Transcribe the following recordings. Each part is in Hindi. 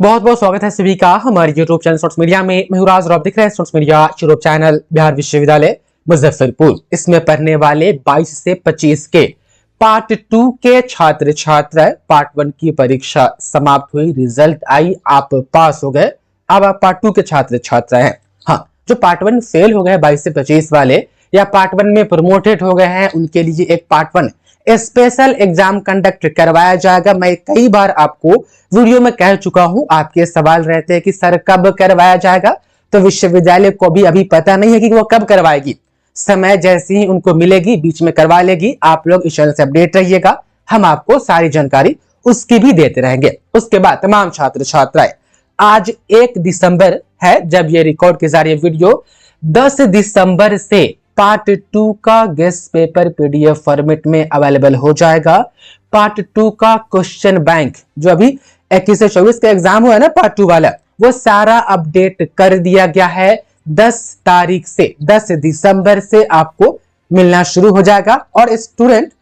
बहुत बहुत स्वागत है सभी का हमारे यूट्यूब चैनल स्टूडेंट्स मीडिया में। मैं हूं राज और आप देख रहे हैं students media YouTube channel Bihar विश्वविद्यालय मुजफ्फरपुर। इसमें पढ़ने वाले 22 से 25 के पार्ट 2 के छात्र छात्रा पार्ट 1 की परीक्षा समाप्त हुई, रिजल्ट आई, आप पास हो गए। अब आप पार्ट 2 के छात्र छात्रा हैं। हाँ, जो पार्ट 1 फेल हो गए 22 से 25 वाले या पार्ट 1 में प्रमोटेड हो गए हैं, उनके लिए एक पार्ट 1 स्पेशल एग्जाम कंडक्ट करवाया जाएगा। मैं कई बार आपको वीडियो में कह चुका हूं, आपके सवाल रहते हैं कि सर कब करवाया जाएगा, तो विश्वविद्यालय को भी अभी पता नहीं है कि वो कब करवाएगी। समय जैसे ही उनको मिलेगी बीच में करवा लेगी। आप लोग इस चैनल से अपडेट रहिएगा, हम आपको सारी जानकारी उसकी भी देते रहेंगे। उसके बाद तमाम छात्र छात्राएं, आज 1 दिसंबर है जब ये रिकॉर्ड के जरिए वीडियो, 10 दिसंबर से पार्ट 2 का गेस्ट पेपर पीडीएफ फॉर्मेट में अवेलेबल हो जाएगा। पार्ट 2 का क्वेश्चन बैंक जो अभी 21 से 24 का एग्जाम हुआ है ना, पार्ट 2 वाला, वो सारा अपडेट कर दिया गया है। 10 तारीख से 10 दिसंबर से आपको मिलना शुरू हो जाएगा। और स्टूडेंट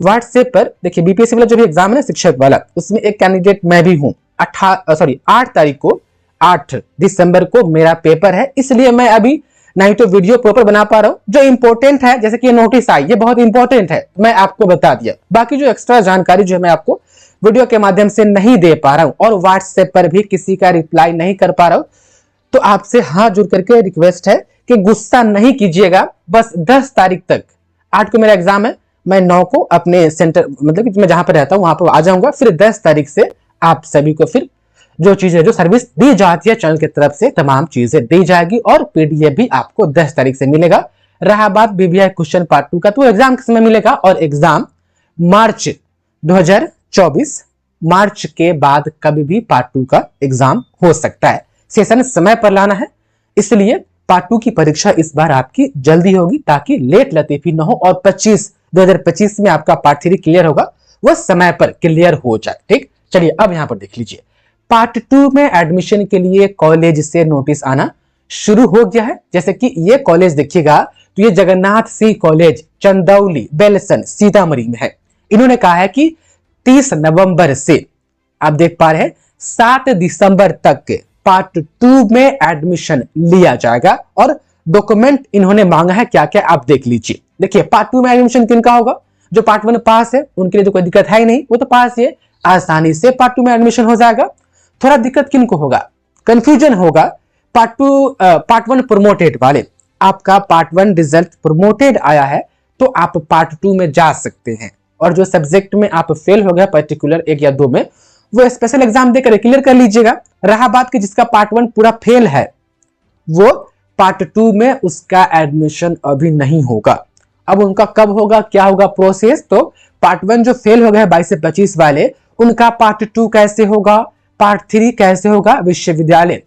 व्हाट्सएप पर देखिए, बीपीएससी वाला जो भी एग्जाम है ना शिक्षक वाला, उसमें एक कैंडिडेट मैं भी हूं। 8 तारीख को 8 दिसंबर को मेरा पेपर है, इसलिए मैं अभी नहीं तो वीडियो प्रॉपर बना पा रहा हूं। जो इंपॉर्टेंट है, जैसे कि ये नोटिस आई, ये बहुत इंपॉर्टेंट है, मैं आपको बता दिया। बाकी जो एक्स्ट्रा जानकारी जो है मैं आपको वीडियो के माध्यम से नहीं दे पा रहा हूं और व्हाट्सएप पर भी किसी का रिप्लाई नहीं कर पा रहा हूं। तो आपसे हाथ जोड़ करके रिक्वेस्ट है कि गुस्सा नहीं कीजिएगा। बस 10 तारीख तक, 8 को मेरा एग्जाम है, मैं 9 को अपने सेंटर मतलब कि मैं जहां पर रहता हूं वहां पर आ जाऊंगा। फिर 10 तारीख से आप सभी को फिर जो चीजें जो सर्विस दी जाती है चैनल की तरफ से, तमाम चीजें दी जाएगी और पीडीएफ भी आपको 10 तारीख से मिलेगा। रहा बात बीबीआई क्वेश्चन पार्ट 2 का, तो एग्जाम किस समय मिलेगा, और एग्जाम मार्च 2024 मार्च के बाद कभी भी पार्ट 2 का एग्जाम हो सकता है। सेशन समय पर लाना है, इसलिए पार्ट 2 की परीक्षा इस बार आपकी जल्दी होगी ताकि लेट लतीफी न हो और 2025 में आपका पार्ट 3 क्लियर होगा, वह समय पर क्लियर हो जाए। ठीक, चलिए अब यहां पर देख लीजिए। पार्ट 2 में एडमिशन के लिए कॉलेज से नोटिस आना शुरू हो गया है। जैसे कि ये कॉलेज देखिएगा, तो ये जगन्नाथ सिंह कॉलेज चंदौली बेलसन सीतामढ़ी में है। इन्होंने कहा है कि 30 नवंबर से आप देख पा रहे हैं 7 दिसंबर तक पार्ट 2 में एडमिशन लिया जाएगा और डॉक्यूमेंट इन्होंने मांगा है क्या क्या, आप देख लीजिए। देखिए, पार्ट 2 में एडमिशन किनका होगा, जो पार्ट 1 पास है उनके लिए तो कोई दिक्कत है ही नहीं, वो तो पास है, आसानी से पार्ट 2 में एडमिशन हो जाएगा। थोड़ा दिक्कत किनको होगा, कंफ्यूजन होगा, पार्ट 1 प्रमोटेड वाले। आपका पार्ट 1 रिजल्ट प्रमोटेड आया है तो आप पार्ट 2 में जा सकते हैं, और जो सब्जेक्ट में आप फेल हो गए पर्टिकुलर 1 या 2 में, वो स्पेशल एग्जाम देकर क्लियर कर लीजिएगा। रहा बात कि जिसका पार्ट 1 पूरा फेल है, वो पार्ट 2 में उसका एडमिशन अभी नहीं होगा। अब उनका कब होगा, क्या होगा प्रोसेस, तो पार्ट 1 जो फेल हो गए 22 से 25 वाले, उनका पार्ट 2 कैसे होगा, पार्ट 3 कैसे होगा, विश्वविद्यालय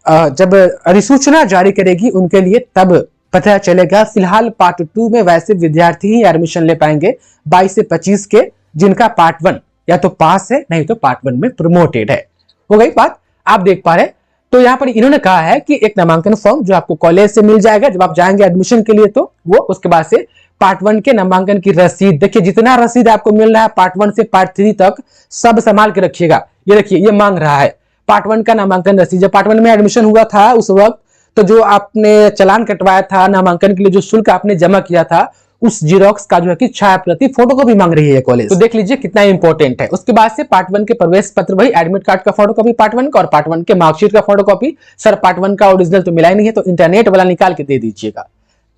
जब अधिसूचना जारी करेगी उनके लिए तब पता चलेगा। फिलहाल पार्ट 2 में वैसे विद्यार्थी ही एडमिशन ले पाएंगे 22 से 25 के, जिनका पार्ट 1 या तो पास है नहीं तो पार्ट 1 में प्रमोटेड है। हो गई बात, आप देख पा रहे हैं। तो यहां पर इन्होंने कहा है कि एक नामांकन फॉर्म जो आपको कॉलेज से मिल जाएगा जब आप जाएंगे एडमिशन के लिए, तो वो उसके बाद से पार्ट 1 के नामांकन की रसीद, देखिए जितना रसीद आपको मिल रहा है पार्ट 1 से पार्ट 3 तक, सब संभाल के रखिएगा। ये देखिए, ये मांग रहा है पार्ट 1 का नामांकन रसीद। जब पार्ट 1 में एडमिशन हुआ था उस वक्त तो जो आपने चालान कटवाया था नामांकन के लिए, जो शुल्क आपने जमा किया था, उस जीरोक्स का जो है कि 6 प्रति फोटो कॉपी मांग रही है कॉलेज। तो देख लीजिए कितना इंपॉर्टेंट है। उसके बाद से पार्ट 1 के प्रवेश पत्र, वही एडमिट कार्ड का फोटो कॉपी पार्ट 1 का, और पार्ट 1 के मार्कशीट का फोटो कॉपी। सर पार्ट 1 का ओरिजिनल तो मिला ही नहीं है, तो इंटरनेट वाला निकाल के दे दीजिएगा।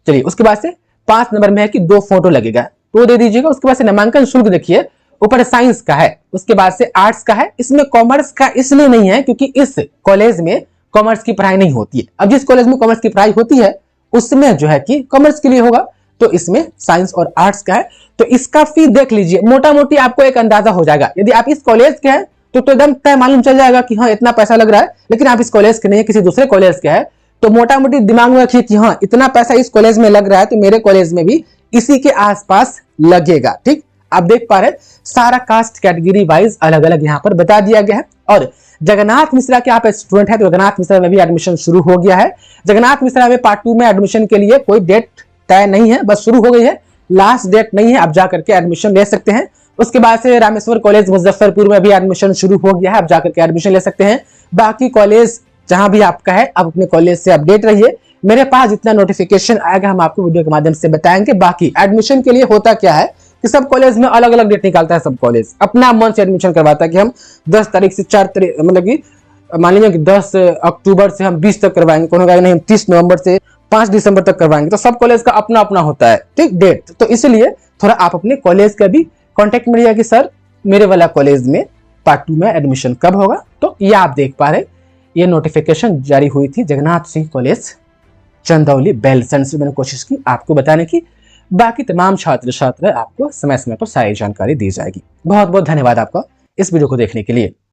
चलिए, उसके बाद से 5 नंबर में है कि 2 फोटो लगेगा, तो दे दीजिएगा। उसके बाद से नामांकन शुल्क देखिए, ऊपर साइंस का है, उसके बाद से आर्ट्स का है। इसमें कॉमर्स का इसलिए नहीं है क्योंकि इस कॉलेज में कॉमर्स की पढ़ाई नहीं होती है। अब जिस कॉलेज में कॉमर्स की पढ़ाई होती है उसमें जो है कि कॉमर्स के लिए होगा, तो इसमें साइंस और आर्ट्स का है। तो इसका फी देख लीजिए, मोटा मोटी आपको एक अंदाजा हो जाएगा। यदि आप इस कॉलेज के हैं तो एकदम तय मालूम चल जाएगा कि हाँ इतना पैसा लग रहा है। लेकिन आप इस कॉलेज के नहीं है, किसी दूसरे कॉलेज के है, तो मोटा मोटी दिमाग में रखिए कि हाँ इतना पैसा इस कॉलेज में लग रहा है, तो मेरे कॉलेज में भी इसी के आसपास लगेगा। ठीक, आप देख पा रहे हैं सारा कास्ट कैटेगरी वाइज अलग अलग यहाँ पर बता दिया गया है। और जगन्नाथ मिश्रा के आप स्टूडेंट है तो जगन्नाथ मिश्रा में भी एडमिशन शुरू हो गया है। जगन्नाथ मिश्रा में पार्ट 2 में एडमिशन के लिए कोई डेट तय नहीं है, बस शुरू हो गई है, लास्ट डेट नहीं है, आप जा करके एडमिशन ले सकते हैं। उसके बाद से रामेश्वर कॉलेज मुजफ्फरपुर में भी एडमिशन शुरू हो गया है, आप जाकर के एडमिशन ले सकते हैं। बाकी कॉलेज जहां भी आपका है आप अपने कॉलेज से अपडेट रहिए। मेरे पास जितना नोटिफिकेशन आएगा हम आपको वीडियो के माध्यम से बताएंगे। बाकी एडमिशन के लिए होता क्या है कि सब कॉलेज में अलग अलग डेट निकालता है, सब कॉलेज अपना मन से एडमिशन करवाता है कि हम 10 तारीख से 4 तारीख मतलब कि मान लीजिए कि 10 अक्टूबर से हम 20 तक करवाएंगे, कोनो कहेगा नहीं हम 30 नवंबर से 5 दिसंबर तक करवाएंगे। तो सब कॉलेज का अपना अपना होता है ठीक डेट, तो इसलिए थोड़ा आप अपने कॉलेज का भी कॉन्टेक्ट में रहिए कि सर मेरे वाला कॉलेज में पार्ट 2 में एडमिशन कब होगा। तो ये आप देख पा रहे ये नोटिफिकेशन जारी हुई थी जगन्नाथ सिंह कॉलेज चंदौली बेलसंड से। मैंने कोशिश की आपको बताने की, बाकी तमाम छात्र छात्रा आपको समय समय पर सारी जानकारी दी जाएगी। बहुत बहुत धन्यवाद आपका इस वीडियो को देखने के लिए।